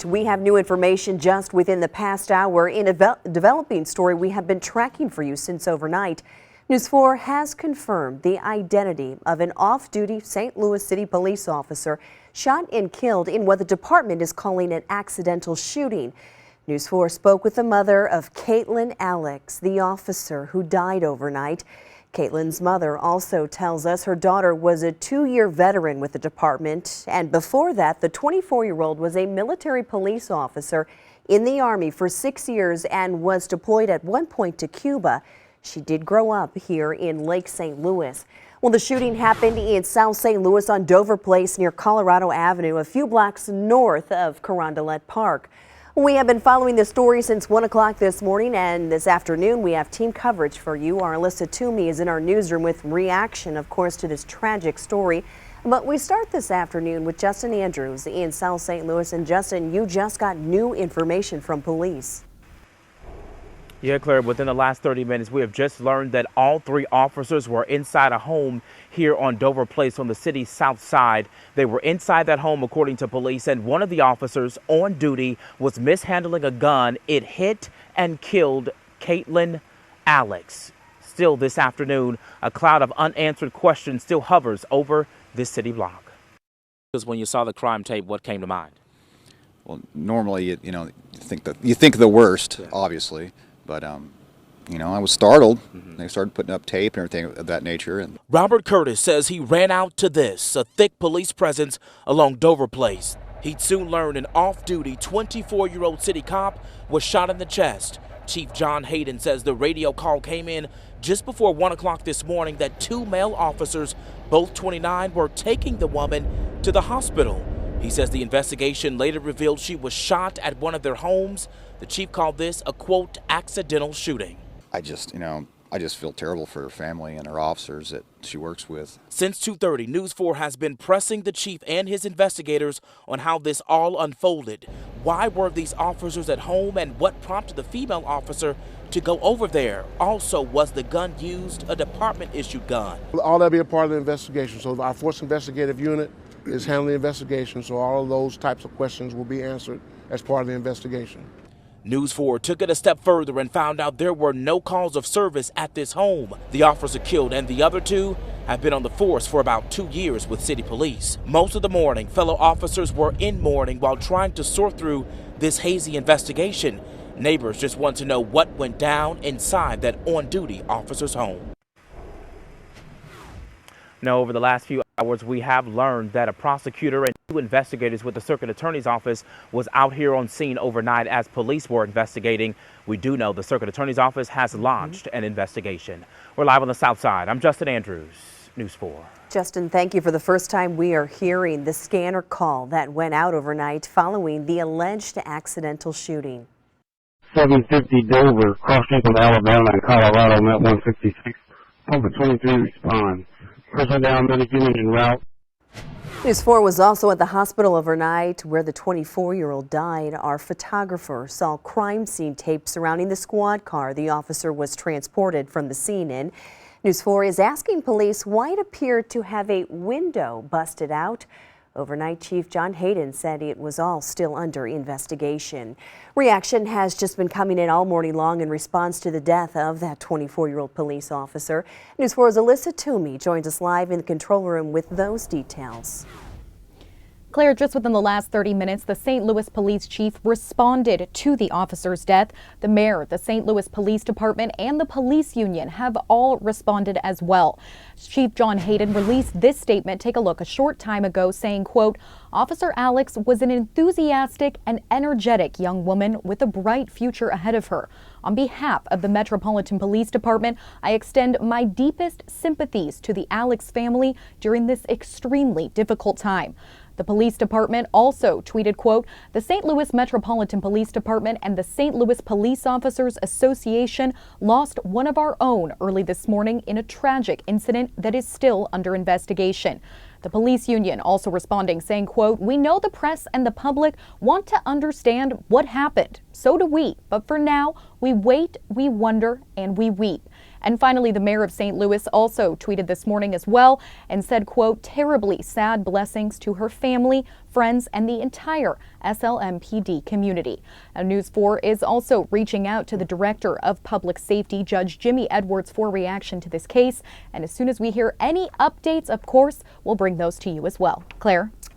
We have new information just within the past hour in a developing story we have been tracking for you since overnight. News 4 has confirmed the identity of an off-duty St. Louis City police officer shot and killed in what the department is calling an accidental shooting. News 4 spoke with the mother of Katlyn Alix, the officer who died overnight. Katlyn's mother also tells us her daughter was a 2-year veteran with the department, and before that, the 24-year-old was a military police officer in the Army for 6 years and was deployed at one point to Cuba. She did grow up here in Lake St. Louis. Well, the shooting happened in South St. Louis on Dover Place near Colorado Avenue, a few blocks north of Carondelet Park. We have been following this story since 1 o'clock this morning, and this afternoon we have team coverage for you. Our Alyssa Toomey is in our newsroom with reaction, of course, to this tragic story. But we start this afternoon with Justin Andrews in South St. Louis. And Justin, you just got new information from police. Yeah, Claire, within the last 30 minutes, we have just learned that all 3 officers were inside a home here on Dover Place on the city's south side. They were inside that home, according to police, and one of the officers on duty was mishandling a gun. It hit and killed Katlyn Alix. Still this afternoon, a cloud of unanswered questions still hovers over this city block. Because when you saw the crime tape, what came to mind? Well, normally, you think the worst, obviously. But, I was startled. They started putting up tape and everything of that nature. And Robert Curtis says he ran out to this, a thick police presence along Dover Place. He'd soon learn an off-duty 24-year-old city cop was shot in the chest. Chief John Hayden says the radio call came in just before 1 o'clock this morning that 2 male officers, both 29, were taking the woman to the hospital. He says the investigation later revealed she was shot at one of their homes. The chief called this a, quote, accidental shooting. I just feel terrible for her family and her officers that she works with. Since 2:30, News 4 has been pressing the chief and his investigators on how this all unfolded. Why were these officers at home, and what prompted the female officer to go over there? Also, was the gun used a department-issued gun? All that be a part of the investigation. So our Force Investigative Unit is handling the investigation, so all of those types of questions will be answered as part of the investigation. News 4 took it a step further and found out there were no calls of service at this home. The officer killed and the other 2 have been on the force for about 2 years with city police. Most of the morning, fellow officers were in mourning while trying to sort through this hazy investigation. Neighbors just want to know what went down inside that on-duty officer's home. Now, over the last few hours, we have learned that a prosecutor and 2 investigators with the Circuit Attorney's Office was out here on scene overnight as police were investigating. We do know the Circuit Attorney's Office has launched an investigation. We're live on the South Side. I'm Justin Andrews, News 4. Justin, thank you. For the first time, we are hearing the scanner call that went out overnight following the alleged accidental shooting. 750 Dover, crossing from Alabama and Colorado, met 156. Over 23 respond. Person down, medic unit en route. News 4 was also at the hospital overnight where the 24-year-old died. Our photographer saw crime scene tape surrounding the squad car the officer was transported from the scene in. News 4 is asking police why it appeared to have a window busted out. Overnight, Chief John Hayden said it was all still under investigation. Reaction has just been coming in all morning long in response to the death of that 24-year-old police officer. News 4's Alyssa Toomey joins us live in the control room with those details. Claire, just within the last 30 minutes, the St. Louis Police Chief responded to the officer's death. The mayor, the St. Louis Police Department, and the police union have all responded as well. Chief John Hayden released this statement, take a look, a short time ago, saying, quote, Officer Alix was an enthusiastic and energetic young woman with a bright future ahead of her. On behalf of the Metropolitan Police Department, I extend my deepest sympathies to the Alix family during this extremely difficult time. The police department also tweeted, quote, the St. Louis Metropolitan Police Department and the St. Louis Police Officers Association lost one of our own early this morning in a tragic incident that is still under investigation. The police union also responding, saying, quote, we know the press and the public want to understand what happened. So do we. But for now, we wait, we wonder, and we weep. And finally, the mayor of St. Louis also tweeted this morning as well and said, quote, terribly sad blessings to her family, friends, and the entire SLMPD community. Now, News 4 is also reaching out to the Director of Public Safety, Judge Jimmy Edwards, for reaction to this case. And as soon as we hear any updates, of course, we'll bring those to you as well. Claire?